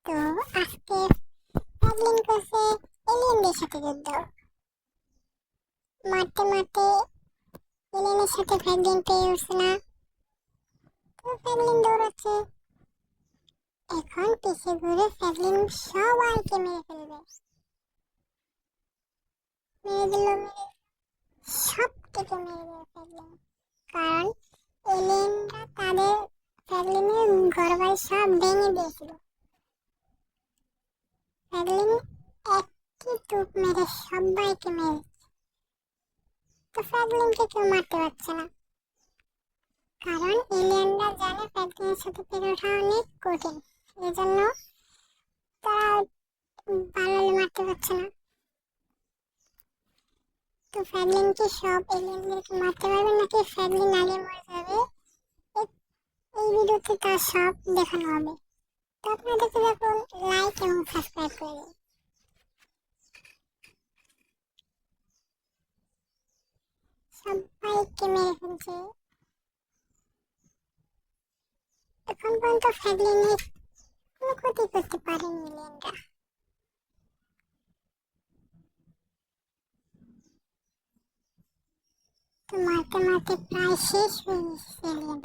তো আজকে ফ্র্যাঙ্কলিন করছে এলিয়েনদের সাথে যুদ্ধ। মারতে মারতে এলিয়েনের সাথে ফ্র্যাঙ্কলিন পেয়ে উঠছে না। তো ফ্র্যাঙ্কলিন দৌড়াচ্ছে। এখন পিছে ঘুরে ফ্র্যাঙ্কলিন সবাইকে মেরে ফেলবে। মেরে দিল, সব থেকে মেরে দিল ফ্র্যাঙ্কলিন। কারণ এলিয়েনরা তাদের ফ্র্যাঙ্কলিনের ঘরবাড়ি সব ভেঙে দিয়েছিল। ফ্র্যাঙ্কলিন একটি টুপ মেরে সবাইকে মেরে, তো ফ্র্যাঙ্কলিনকে কেউ মারতে পারছে না। কারণ এলিয়েনরা জানে ফ্র্যাঙ্কলিনের সাথে পেরে ওঠা অনেক কঠিন, এজন্য তারা পালালে মারতে পারছে না। তো ফ্র্যাঙ্কলিন কি সব এলিয়েনদেরকে মারতে পারবে নাকি ফ্র্যাঙ্কলিন আগে মরে যাবে, এই ভিডিওতে তার সব দেখানো হবে। তো আপনারা দেখতে থাকুন, লাইক এবং সাবস্ক্রাইব করে দিন। সবাইকে মেরে ফেলছে। এখন পর্যন্ত ফ্র্যাঙ্কলিনের কোনো ক্ষতি করতে পারেনি এলিয়েনরা। তো মারতে মারতে প্রায় শেষ হয়ে গেছে এলিয়েন।